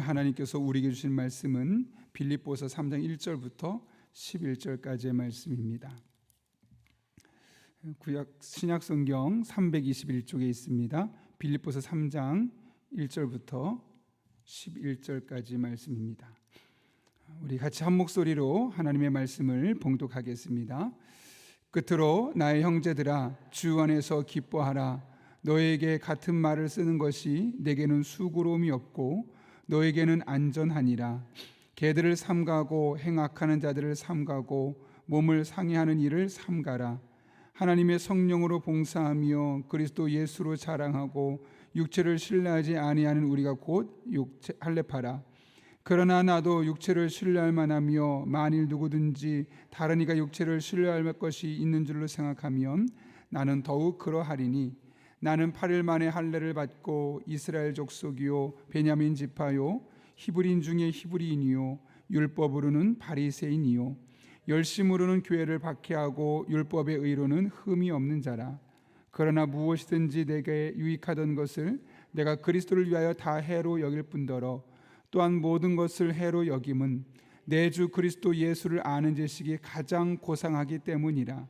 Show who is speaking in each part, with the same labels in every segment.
Speaker 1: 하나님께서 우리에게 주신 말씀은 빌립보서 3장 1절부터 11절까지의 말씀입니다. 구약 신약 성경 321쪽에 있습니다. 빌립보서 3장 1절부터 11절까지 말씀입니다. 우리 같이 한 목소리로 하나님의 말씀을 봉독하겠습니다. 끝으로 나의 형제들아, 주 안에서 기뻐하라. 너에게 같은 말을 쓰는 것이 내게는 수고로움이 없고 너에게는 안전하니라. 개들을 삼가고 행악하는 자들을 삼가고 몸을 상해하는 일을 삼가라. 하나님의 성령으로 봉사하며 그리스도 예수로 자랑하고 육체를 신뢰하지 아니하는 우리가 곧 육체 할례파라. 그러나 나도 육체를 신뢰할 만하며 만일 누구든지 다른 이가 육체를 신뢰할 것이 있는 줄로 생각하면 나는 더욱 그러하리니 나는 8일 만에 할례를 받고 이스라엘 족속이요 베냐민 지파요 히브리인 중에 히브리인이요 율법으로는 바리새인이요 열심으로는 교회를 박해하고 율법의 의로는 흠이 없는 자라. 그러나 무엇이든지 내게 유익하던 것을 내가 그리스도를 위하여 다 해로 여길 뿐더러 또한 모든 것을 해로 여김은 내 주 그리스도 예수를 아는 지식이 가장 고상하기 때문이라.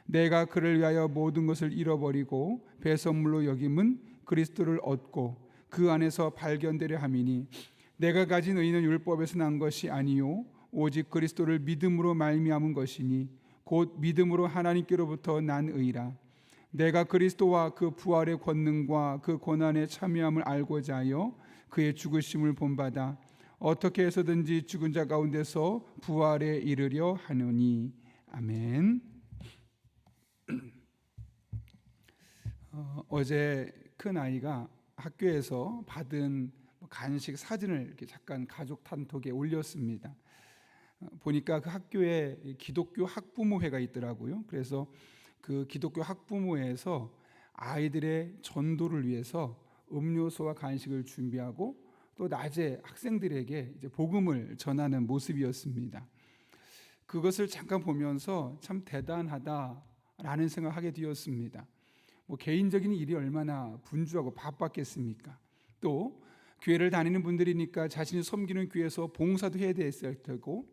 Speaker 1: 내가 그를 위하여 모든 것을 잃어버리고 배설물로 여김은 그리스도를 얻고 그 안에서 발견되려 함이니 내가 가진 의는 율법에서 난 것이 아니요 오직 그리스도를 믿음으로 말미암은 것이니 곧 믿음으로 하나님께로부터 난 의라. 내가 그리스도와 그 부활의 권능과 그 고난에 참여함을 알고자 하여 그의 죽으심을 본받아 어떻게 해서든지 죽은 자 가운데서 부활에 이르려 하노니. 아멘. 어제 큰 아이가 학교에서 받은 간식 사진을 이렇게 잠깐 가족 단톡에 올렸습니다. 보니까 그 학교에 기독교 학부모회가 있더라고요. 그래서 그 기독교 학부모회에서 아이들의 전도를 위해서 음료수와 간식을 준비하고 또 낮에 학생들에게 이제 복음을 전하는 모습이었습니다. 그것을 잠깐 보면서 참 대단하다라는 생각을 하게 되었습니다. 개인적인 일이 얼마나 분주하고 바빴겠습니까? 또 교회를 다니는 분들이니까 자신이 섬기는 교회에서 봉사도 해야 됐을 테고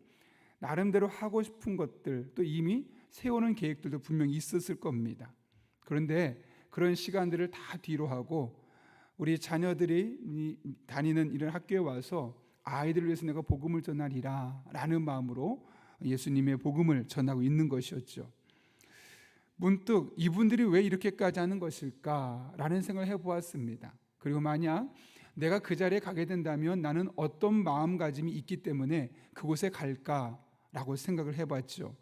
Speaker 1: 나름대로 하고 싶은 것들 또 이미 세우는 계획들도 분명히 있었을 겁니다. 그런데 그런 시간들을 다 뒤로 하고 우리 자녀들이 다니는 이런 학교에 와서 아이들을 위해서 내가 복음을 전하리라 라는 마음으로 예수님의 복음을 전하고 있는 것이었죠. 문득 이분들이 왜 이렇게까지 하는 것일까라는 생각을 해보았습니다. 그리고 만약 내가 그 자리에 가게 된다면 나는 어떤 마음가짐이 있기 때문에 그곳에 갈까라고 생각을 해봤죠.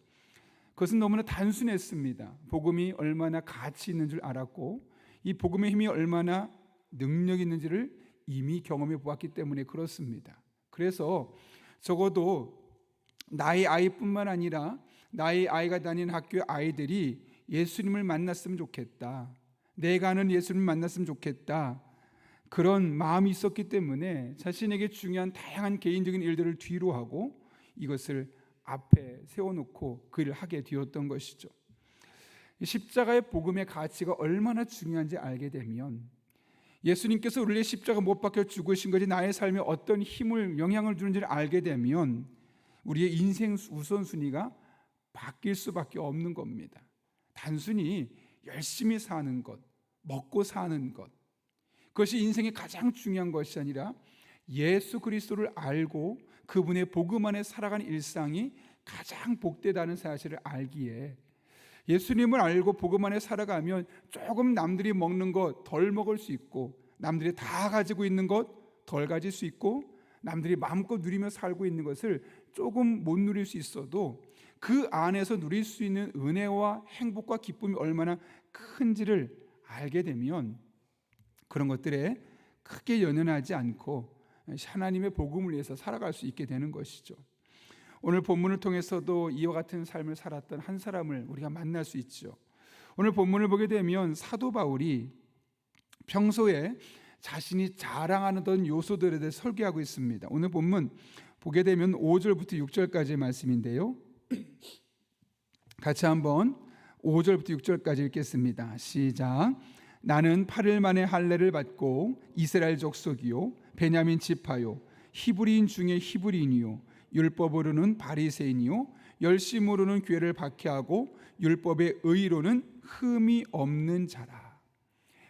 Speaker 1: 그것은 너무나 단순했습니다. 복음이 얼마나 가치 있는 줄 알았고 이 복음의 힘이 얼마나 능력 있는지를 이미 경험해 보았기 때문에 그렇습니다. 그래서 적어도 나의 아이뿐만 아니라 나의 아이가 다니는 학교의 아이들이 예수님을 만났으면 좋겠다. 내가 아는 예수님을 만났으면 좋겠다. 그런 마음이 있었기 때문에 자신에게 중요한 다양한 개인적인 일들을 뒤로 하고 이것을 앞에 세워놓고 그 일을 하게 되었던 것이죠. 십자가의 복음의 가치가 얼마나 중요한지 알게 되면 예수님께서 우리의 십자가 못 박혀 죽으신 것이 나의 삶에 어떤 힘을 영향을 주는지를 알게 되면 우리의 인생 우선순위가 바뀔 수밖에 없는 겁니다. 단순히 열심히 사는 것, 먹고 사는 것, 그것이 인생의 가장 중요한 것이 아니라 예수 그리스도를 알고 그분의 복음 안에 살아가는 일상이 가장 복되다는 사실을 알기에 예수님을 알고 복음 안에 살아가면 조금 남들이 먹는 것 덜 먹을 수 있고 남들이 다 가지고 있는 것 덜 가질 수 있고 남들이 마음껏 누리며 살고 있는 것을 조금 못 누릴 수 있어도 그 안에서 누릴 수 있는 은혜와 행복과 기쁨이 얼마나 큰지를 알게 되면 그런 것들에 크게 연연하지 않고 하나님의 복음을 위해서 살아갈 수 있게 되는 것이죠. 오늘 본문을 통해서도 이와 같은 삶을 살았던 한 사람을 우리가 만날 수 있죠. 오늘 본문을 보게 되면 사도 바울이 평소에 자신이 자랑하는 요소들에 대해 설계하고 있습니다. 오늘 본문 보게 되면 5절부터 6절까지의 말씀인데요. 같이 한번 5절부터 6절까지 읽겠습니다. 시작. 나는 8일 만에 할례를 받고 이스라엘 족속이요 베냐민 지파요 히브리인 중에 히브리인이요 율법으로는 바리새인이요 열심으로는 교회를 박해하고 율법의 의로는 흠이 없는 자라.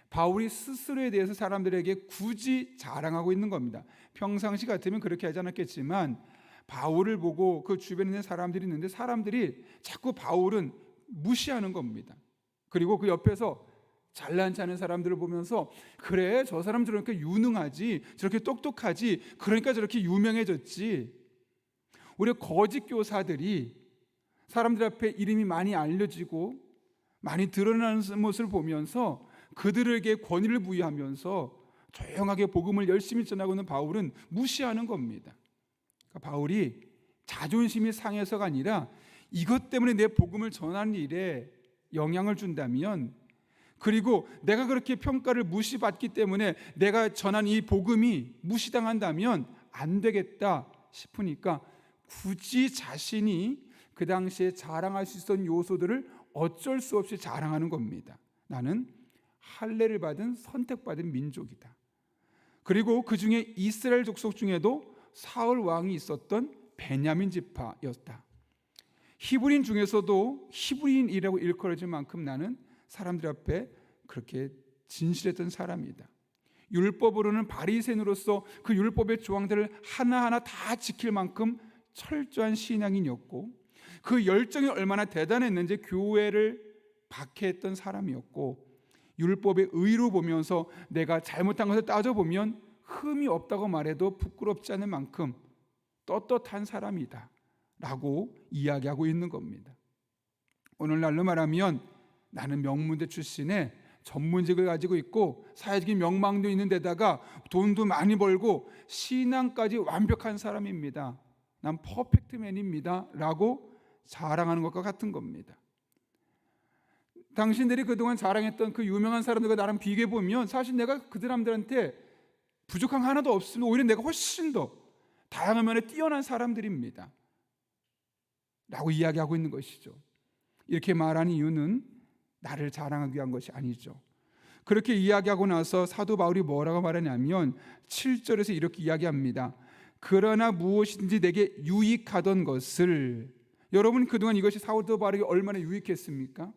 Speaker 1: 바울이 스스로에 대해서 사람들에게 굳이 자랑하고 있는 겁니다. 평상시 같으면 그렇게 하지 않았겠지만 바울을 보고 그 주변에 있는 사람들이 있는데 사람들이 자꾸 바울은 무시하는 겁니다. 그리고 그 옆에서 잘난치 않은 사람들을 보면서 그래 저 사람 저렇게 유능하지 저렇게 똑똑하지 그러니까 저렇게 유명해졌지. 우리 거짓 교사들이 사람들 앞에 이름이 많이 알려지고 많이 드러나는 모습을 보면서 그들에게 권위를 부여하면서 조용하게 복음을 열심히 전하고 있는 바울은 무시하는 겁니다. 그러니까 바울이 자존심이 상해서가 아니라 이것 때문에 내 복음을 전하는 일에 영향을 준다면, 그리고 내가 그렇게 평가를 무시받기 때문에 내가 전한 이 복음이 무시당한다면 안 되겠다 싶으니까 굳이 자신이 그 당시에 자랑할 수 있었던 요소들을 어쩔 수 없이 자랑하는 겁니다. 나는 할례를 받은 선택받은 민족이다. 그리고 그 중에 이스라엘 족속 중에도 사울 왕이 있었던 베냐민 지파였다. 히브리인 중에서도 히브리인이라고 일컬어질 만큼 나는 사람들 앞에 그렇게 진실했던 사람이다. 율법으로는 바리새인으로서 그 율법의 조항들을 하나하나 다 지킬 만큼 철저한 신앙인이었고 그 열정이 얼마나 대단했는지 교회를 박해했던 사람이었고 율법의 의로 보면서 내가 잘못한 것을 따져보면 흠이 없다고 말해도 부끄럽지 않을 만큼 떳떳한 사람이다 라고 이야기하고 있는 겁니다. 오늘날로 말하면 나는 명문대 출신에 전문직을 가지고 있고 사회적인 명망도 있는 데다가 돈도 많이 벌고 신앙까지 완벽한 사람입니다. 난 퍼펙트맨입니다 라고 자랑하는 것과 같은 겁니다. 당신들이 그동안 자랑했던 그 유명한 사람들과 나랑 비교해보면 사실 내가 그 사람들한테 부족한 하나도 없으면 오히려 내가 훨씬 더 다양한 면에 뛰어난 사람들입니다 라고 이야기하고 있는 것이죠. 이렇게 말하는 이유는 나를 자랑하기 위한 것이 아니죠. 그렇게 이야기하고 나서 사도 바울이 뭐라고 말하냐면 7절에서 이렇게 이야기합니다. 그러나 무엇인지 내게 유익하던 것을, 여러분 그동안 이것이 사도 바울에게 얼마나 유익했습니까?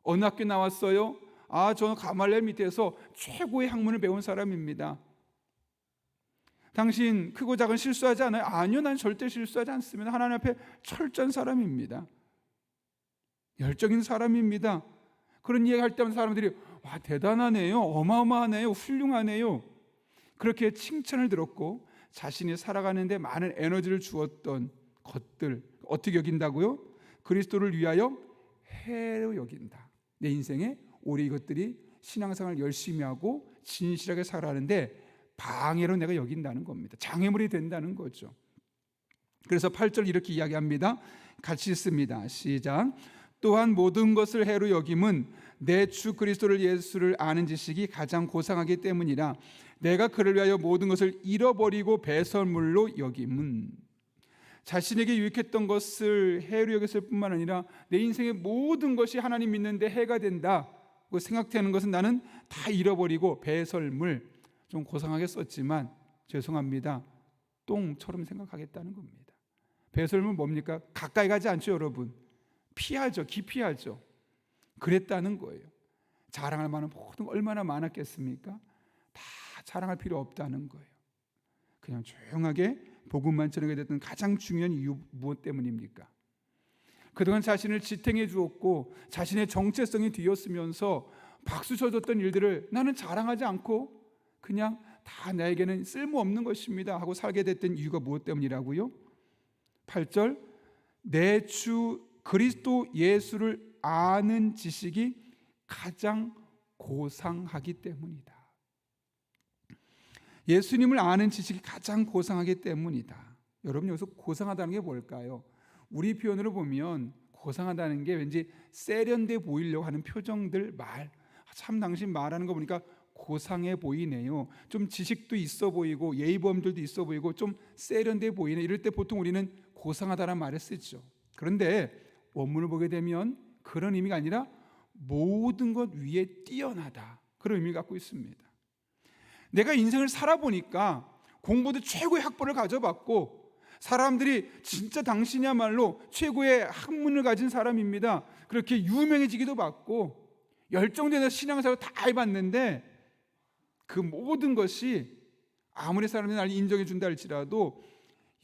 Speaker 1: 어느 학교 나왔어요? 저는 가말리엘 밑에서 최고의 학문을 배운 사람입니다. 당신 크고 작은 실수하지 않아요? 아니요, 난 절대 실수하지 않습니다. 하나님 앞에 철저한 사람입니다. 열정인 사람입니다. 그런 이야기할 때마다 사람들이 와 대단하네요, 어마어마하네요, 훌륭하네요 그렇게 칭찬을 들었고 자신이 살아가는데 많은 에너지를 주었던 것들 어떻게 여긴다고요? 그리스도를 위하여 해로 여긴다. 내 인생에 오래 이것들이 신앙생활을 열심히 하고 진실하게 살아가는데 방해로 내가 여긴다는 겁니다. 장애물이 된다는 거죠. 그래서 8절 이렇게 이야기합니다. 같이 읽습니다. 시작. 또한 모든 것을 해로 여김은 내 주 그리스도를 예수를 아는 지식이 가장 고상하기 때문이라. 내가 그를 위하여 모든 것을 잃어버리고 배설물로 여김은, 자신에게 유익했던 것을 해로 여겼을 뿐만 아니라 내 인생의 모든 것이 하나님 믿는데 해가 된다고 생각되는 것은 나는 다 잃어버리고 배설물, 좀 고상하게 썼지만 죄송합니다, 똥처럼 생각하겠다는 겁니다. 배설물 뭡니까? 가까이 가지 않죠 여러분. 피하죠. 기피하죠. 그랬다는 거예요. 자랑할 만한 모든 거 얼마나 많았겠습니까? 다 자랑할 필요 없다는 거예요. 그냥 조용하게 복음만 전하게 됐던 가장 중요한 이유 무엇 때문입니까? 그동안 자신을 지탱해 주었고 자신의 정체성이 뒤였으면서 박수 쳐줬던 일들을 나는 자랑하지 않고 그냥 다 나에게는 쓸모없는 것입니다 하고 살게 됐던 이유가 무엇 때문이라고요? 8절 내 주 그리스도 예수를 아는 지식이 가장 고상하기 때문이다. 예수님을 아는 지식이 가장 고상하기 때문이다. 여러분 여기서 고상하다는 게 뭘까요? 우리 표현으로 보면 고상하다는 게 왠지 세련돼 보이려고 하는 표정들, 말, 참 당신 말하는 거 보니까 고상해 보이네요. 좀 지식도 있어 보이고 예의범들도 있어 보이고 좀 세련돼 보이네. 이럴 때 보통 우리는 고상하다는 말을 쓰죠. 그런데 원문을 보게 되면 그런 의미가 아니라 모든 것 위에 뛰어나다, 그런 의미를 갖고 있습니다. 내가 인생을 살아보니까 공부도 최고의 학벌을 가져봤고 사람들이 진짜 당신이야말로 최고의 학문을 가진 사람입니다, 그렇게 유명해지기도 받고 열정되는 신앙생활 다 해봤는데 그 모든 것이 아무리 사람들이 날 인정해 준다 할지라도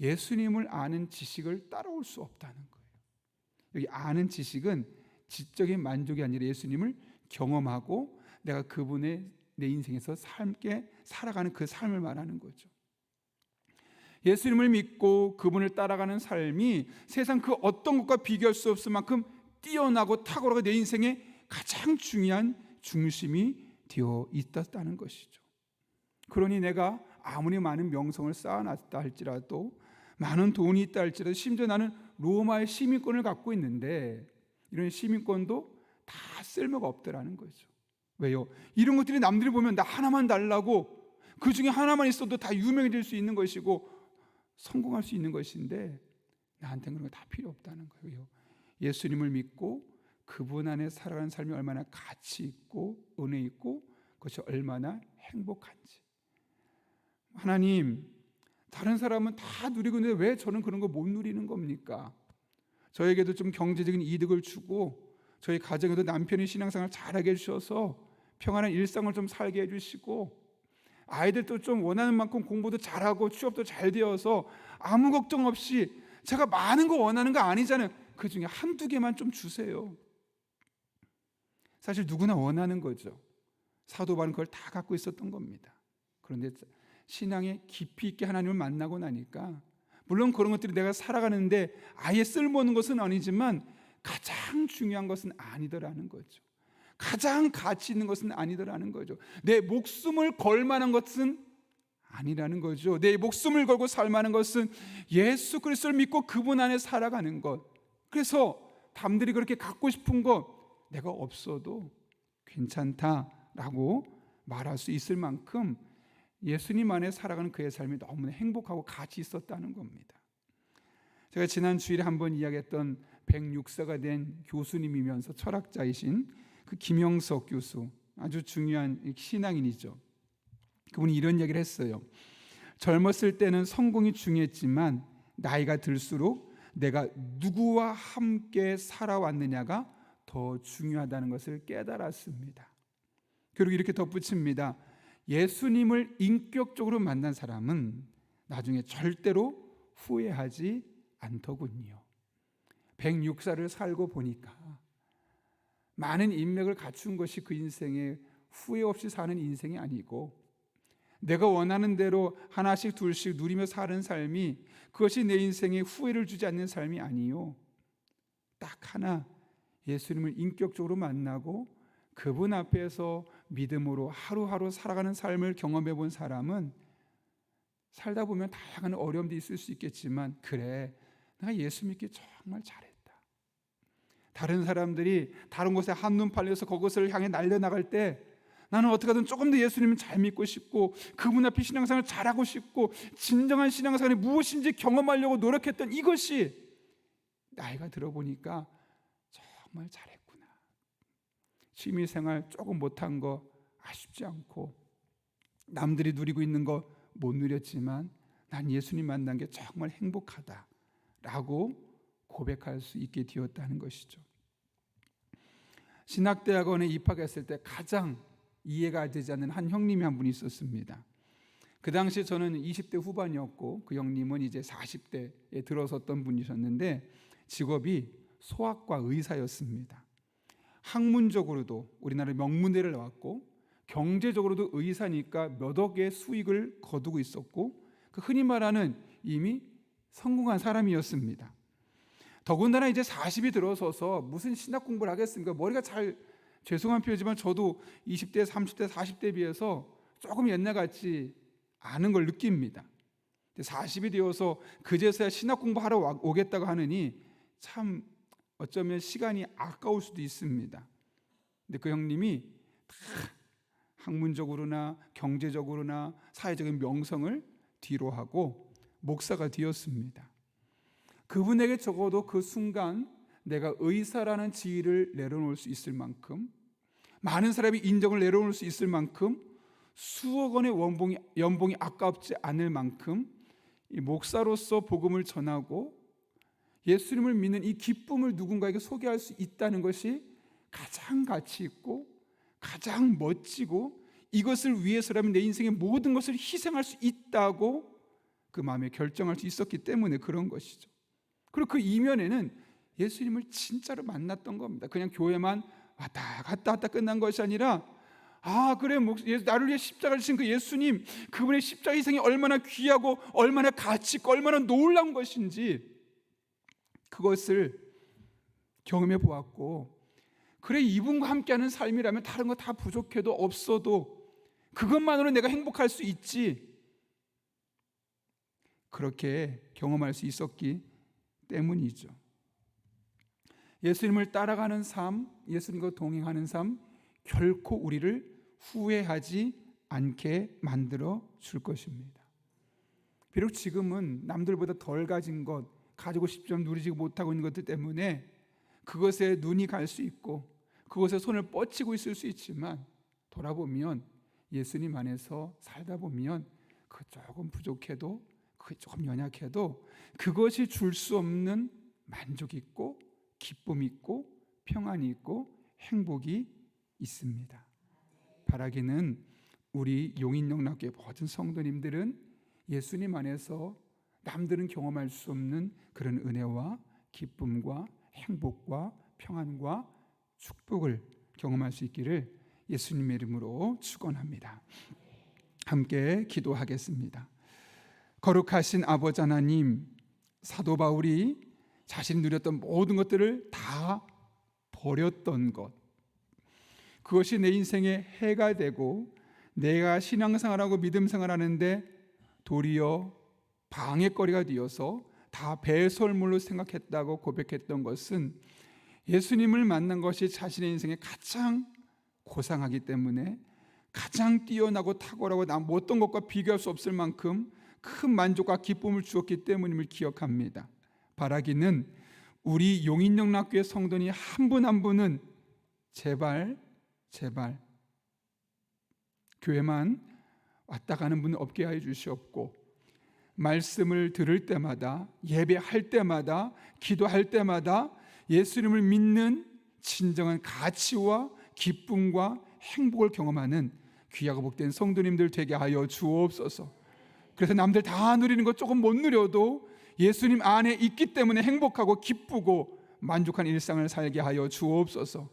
Speaker 1: 예수님을 아는 지식을 따라올 수 없다는 거예요. 여기 아는 지식은 지적인 만족이 아니라 예수님을 경험하고 내가 그분의 내 인생에서 함께 살아가는 그 삶을 말하는 거죠. 예수님을 믿고 그분을 따라가는 삶이 세상 그 어떤 것과 비교할 수 없을 만큼 뛰어나고 탁월하고 내 인생의 가장 중요한 중심이 되어 있었다는 것이죠. 그러니 내가 아무리 많은 명성을 쌓아놨다 할지라도, 많은 돈이 있다 할지라도, 심지어 나는 로마의 시민권을 갖고 있는데 이런 시민권도 다 쓸모가 없더라는 거죠. 왜요? 이런 것들이 남들이 보면 나 하나만 달라고, 그 중에 하나만 있어도 다 유명해질 수 있는 것이고 성공할 수 있는 것인데 나한테는 그런 거 다 필요 없다는 거예요. 예수님을 믿고 그분 안에 살아가는 삶이 얼마나 가치 있고 은혜 있고 그것이 얼마나 행복한지. 하나님, 다른 사람은 다 누리고 있는데 왜 저는 그런 거 못 누리는 겁니까? 저에게도 좀 경제적인 이득을 주고 저희 가정에도 남편이 신앙생활 잘하게 해주셔서 평안한 일상을 좀 살게 해주시고 아이들도 좀 원하는 만큼 공부도 잘하고 취업도 잘 되어서 아무 걱정 없이, 제가 많은 거 원하는 거 아니잖아요. 그 중에 한두 개만 좀 주세요. 사실 누구나 원하는 거죠. 사도 바울은 그걸 다 갖고 있었던 겁니다. 그런데 신앙에 깊이 있게 하나님을 만나고 나니까 물론 그런 것들이 내가 살아가는데 아예 쓸모없는 것은 아니지만 가장 중요한 것은 아니더라는 거죠. 가장 가치 있는 것은 아니더라는 거죠. 내 목숨을 걸 만한 것은 아니라는 거죠. 내 목숨을 걸고 살 만한 것은 예수 그리스도를 믿고 그분 안에 살아가는 것. 그래서 남들이 그렇게 갖고 싶은 것 내가 없어도 괜찮다라고 말할 수 있을 만큼 예수님 안에 살아가는 그의 삶이 너무나 행복하고 가치 있었다는 겁니다. 제가 지난 주일에 한번 이야기했던 106세가 된 교수님이면서 철학자이신 그 김영석 교수, 아주 중요한 신앙인이죠. 그분이 이런 얘기를 했어요. 젊었을 때는 성공이 중요했지만 나이가 들수록 내가 누구와 함께 살아왔느냐가 더 중요하다는 것을 깨달았습니다. 그리고 이렇게 덧붙입니다. 예수님을 인격적으로 만난 사람은 나중에 절대로 후회하지 않더군요. 106살을 살고 보니까 많은 인맥을 갖춘 것이 그 인생에 후회 없이 사는 인생이 아니고, 내가 원하는 대로 하나씩 둘씩 누리며 사는 삶이 그것이 내 인생에 후회를 주지 않는 삶이 아니요, 딱 하나 예수님을 인격적으로 만나고 그분 앞에서 믿음으로 하루하루 살아가는 삶을 경험해 본 사람은 살다 보면 다양한 어려움도 있을 수 있겠지만, 그래, 내가 예수 믿기 정말 잘했다. 다른 사람들이 다른 곳에 한눈 팔려서 그것을 향해 날려나갈 때 나는 어떻게든 조금 더 예수님을 잘 믿고 싶고 그분 앞에 신앙생활을 잘하고 싶고 진정한 신앙생활이 무엇인지 경험하려고 노력했던 이것이 나이가 들어보니까 정말 잘했구나. 취미생활 조금 못한 거 아쉽지 않고 남들이 누리고 있는 거 못 누렸지만 난 예수님 만난 게 정말 행복하다라고 고백할 수 있게 되었다는 것이죠. 신학대학원에 입학했을 때 가장 이해가 되지 않는 한 형님이 한 분이 있었습니다. 그 당시에 저는 20대 후반이었고 그 형님은 이제 40대에 들어섰던 분이셨는데 직업이 소아과 의사였습니다. 학문적으로도 우리나라 명문대를 나왔고 경제적으로도 의사니까 몇 억의 수익을 거두고 있었고 그 흔히 말하는 이미 성공한 사람이었습니다. 더군다나 이제 40이 들어서서 무슨 신학 공부를 하겠습니까? 머리가 잘, 죄송한 표현이지만 저도 20대, 30대, 40대에 비해서 조금 옛날 같지 않은 걸 느낍니다. 40이 되어서 그제서야 신학 공부하러 오겠다고 하느니 참 어쩌면 시간이 아까울 수도 있습니다. 근데 그 형님이 다 학문적으로나 경제적으로나 사회적인 명성을 뒤로 하고 목사가 되었습니다. 그분에게 적어도 그 순간 내가 의사라는 지위를 내려놓을 수 있을 만큼, 많은 사람이 인정을 내려놓을 수 있을 만큼 수억 원의 연봉이 아깝지 않을 만큼 이 목사로서 복음을 전하고 예수님을 믿는 이 기쁨을 누군가에게 소개할 수 있다는 것이 가장 가치 있고 가장 멋지고 이것을 위해서라면 내 인생의 모든 것을 희생할 수 있다고 그 마음에 결정할 수 있었기 때문에 그런 것이죠. 그리고 그 이면에는 예수님을 진짜로 만났던 겁니다. 그냥 교회만 왔다 갔다 끝난 것이 아니라 그래, 나를 위해 십자가를 지신 그 예수님, 그분의 십자가 희생이 얼마나 귀하고 얼마나 가치 있고 얼마나 놀라운 것인지 그것을 경험해 보았고, 그래, 이분과 함께하는 삶이라면 다른 거 다 부족해도 없어도 그것만으로 내가 행복할 수 있지, 그렇게 경험할 수 있었기 때문이죠. 예수님을 따라가는 삶, 예수님과 동행하는 삶, 결코 우리를 후회하지 않게 만들어 줄 것입니다. 비록 지금은 남들보다 덜 가진 것, 가지고 싶지만 누리지 못하고 있는 것들 때문에 그것에 눈이 갈 수 있고 그것에 손을 뻗치고 있을 수 있지만, 돌아보면 예수님 안에서 살다 보면 그 조금 부족해도, 그 조금 연약해도 그것이 줄 수 없는 만족이 있고 기쁨이 있고 평안이 있고 행복이 있습니다. 바라기는 우리 용인영락교회 모든 성도님들은 예수님 안에서 남들은 경험할 수 없는 그런 은혜와 기쁨과 행복과 평안과 축복을 경험할 수 있기를 예수님의 이름으로 축원합니다. 함께 기도하겠습니다. 거룩하신 아버지 하나님, 사도 바울이 자신이 누렸던 모든 것들을 다 버렸던 것, 그것이 내 인생에 해가 되고 내가 신앙생활하고 믿음생활하는데 도리어 방해거리가 되어서 다 배설물로 생각했다고 고백했던 것은 예수님을 만난 것이 자신의 인생에 가장 고상하기 때문에 가장 뛰어나고 탁월하고 남 어떤 것과 비교할 수 없을 만큼 큰 만족과 기쁨을 주었기 때문임을 기억합니다. 바라기는 우리 용인영락교회 성도님 한 분 한 분은 제발 교회만 왔다 가는 분 없게 하여 주시옵고, 말씀을 들을 때마다, 예배할 때마다, 기도할 때마다 예수님을 믿는 진정한 가치와 기쁨과 행복을 경험하는 귀하고 복된 성도님들 되게 하여 주옵소서. 그래서 남들 다 누리는 것 조금 못 누려도 예수님 안에 있기 때문에 행복하고 기쁘고 만족한 일상을 살게 하여 주옵소서.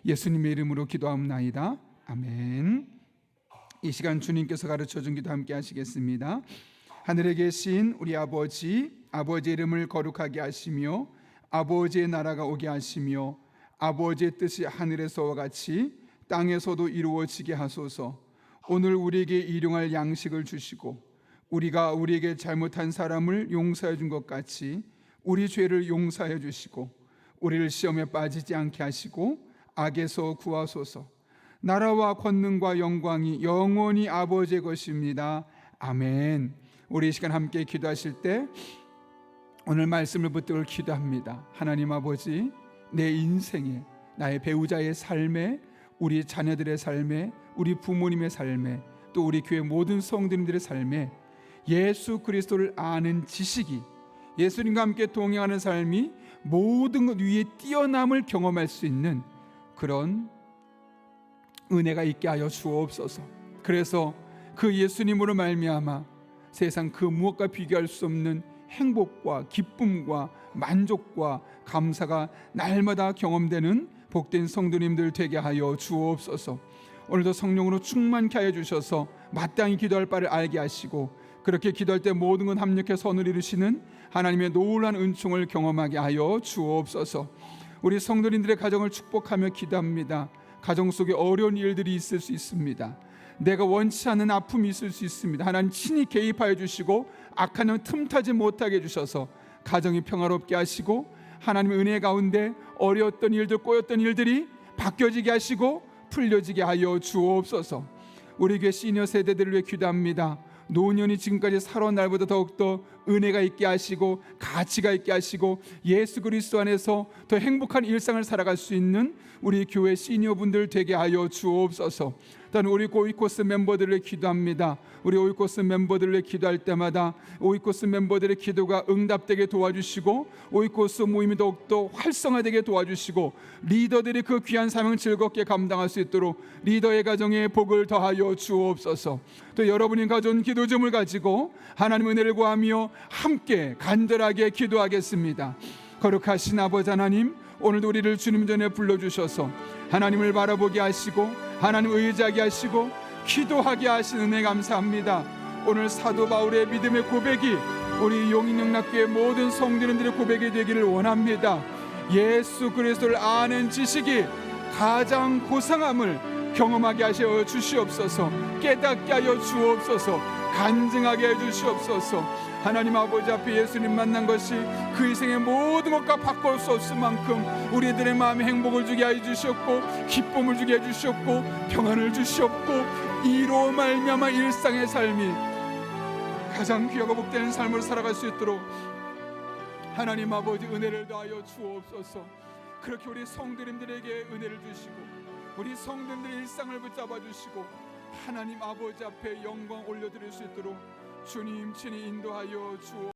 Speaker 1: 예수님의 이름으로 기도하옵나이다. 아멘. 이 시간 주님께서 가르쳐준 기도 함께 하시겠습니다. 하늘에 계신 우리 아버지, 아버지의 이름을 거룩하게 하시며 아버지의 나라가 오게 하시며 아버지의 뜻이 하늘에서와 같이 땅에서도 이루어지게 하소서. 오늘 우리에게 일용할 양식을 주시고 우리가 우리에게 잘못한 사람을 용서해 준 것 같이 우리 죄를 용서해 주시고 우리를 시험에 빠지지 않게 하시고 악에서 구하소서. 나라와 권능과 영광이 영원히 아버지의 것입니다. 아멘. 우리 이 시간 함께 기도하실 때 오늘 말씀을 붙들고 기도합니다. 하나님 아버지, 내 인생에, 나의 배우자의 삶에, 우리 자녀들의 삶에, 우리 부모님의 삶에, 또 우리 교회 모든 성도님들의 삶에 예수 그리스도를 아는 지식이, 예수님과 함께 동행하는 삶이 모든 것 위에 뛰어남을 경험할 수 있는 그런 은혜가 있게 하여 주옵소서. 그래서 그 예수님으로 말미암아 세상 그 무엇과 비교할 수 없는 행복과 기쁨과 만족과 감사가 날마다 경험되는 복된 성도님들 되게 하여 주옵소서. 오늘도 성령으로 충만케 하여 주셔서 마땅히 기도할 바를 알게 하시고 그렇게 기도할 때 모든 건 합력해 선을 이루시는 하나님의 놀라운 은총을 경험하게 하여 주옵소서. 우리 성도님들의 가정을 축복하며 기도합니다. 가정 속에 어려운 일들이 있을 수 있습니다. 내가 원치 않는 아픔이 있을 수 있습니다. 하나님 친히 개입하여 주시고 악한 영 틈타지 못하게 해주셔서 가정이 평화롭게 하시고 하나님의 은혜 가운데 어려웠던 일들, 꼬였던 일들이 바뀌어지게 하시고 풀려지게 하여 주옵소서. 우리 교회 시니어 세대들을 위해 기도합니다. 노년이 지금까지 살아온 날보다 더욱더 은혜가 있게 하시고 가치가 있게 하시고 예수 그리스도 안에서 더 행복한 일상을 살아갈 수 있는 우리 교회 시니어분들 되게 하여 주옵소서. 또한 우리 오이코스 멤버들을 기도합니다. 우리 오이코스 멤버들을 기도할 때마다 오이코스 멤버들의 기도가 응답되게 도와주시고 오이코스 모임이 더욱더 활성화되게 도와주시고 리더들이 그 귀한 사명을 즐겁게 감당할 수 있도록 리더의 가정에 복을 더하여 주옵소서. 또 여러분이 가져온 기도점을 가지고 하나님 은혜를 구하며 함께 간절하게 기도하겠습니다. 거룩하신 아버지 하나님, 오늘도 우리를 주님 전에 불러주셔서 하나님을 바라보게 하시고 하나님을 의지하게 하시고 기도하게 하신 은혜 감사합니다. 오늘 사도 바울의 믿음의 고백이 우리 용인영락교회 모든 성도님들의 고백이 되기를 원합니다. 예수 그리스도를 아는 지식이 가장 고상함을 경험하게 하여 주시옵소서. 깨닫게 하여 주옵소서. 간증하게 해 주시옵소서. 하나님 아버지 앞에 예수님 만난 것이 그 인생의 모든 것과 바꿀 수 없을 만큼 우리들의 마음에 행복을 주게 해 주셨고 기쁨을 주게 해 주셨고 평안을 주셨고 이로 말미암아 일상의 삶이 가장 귀하고 복되는 삶을 살아갈 수 있도록 하나님 아버지 은혜를 더하여 주옵소서. 그렇게 우리 성도님들에게 은혜를 주시고 우리 성도님들의 일상을 붙잡아 주시고 하나님 아버지 앞에 영광 올려드릴 수 있도록 주님 친히 인도하여 주옵소서.